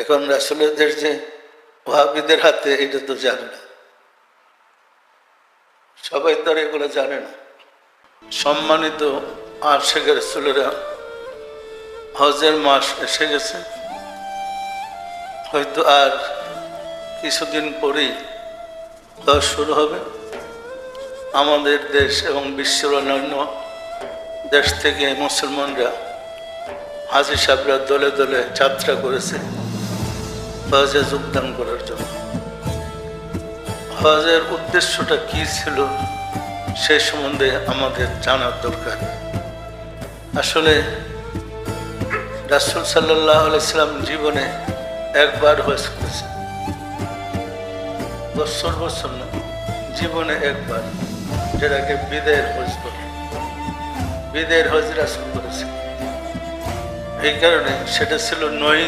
এখন রাসূলের যে ওয়াহাবিদের হাতে, এটা তো জানে না, সবাই তো আর এগুলো জানে না। সম্মানিত আশিক রাসূলেরা, হজের মাস এসে গেছে, হয়তো আর কিছুদিন পরেই হজ শুরু হবে। আমাদের দেশ এবং বিশ্বের অন্যান্য দেশ থেকে মুসলমানরা, হাজী সাহেবরা দলে দলে যাত্রা করেছে হজে যোগদান করার জন্য। হজের উদ্দেশ্যটা কি ছিল সে সম্বন্ধে আমাদের জানার দরকার। আসলে রাসূল সাল্লাল্লাহু আলাইহি সাল্লাম জীবনে একবার হজ করেছে, বছর বছর না, জীবনে একবার, যেটাকে বিদায়ের হজ বলে। বিদায়ের হজ রাসূল করেছে, এই কারণে সেটা ছিল ৯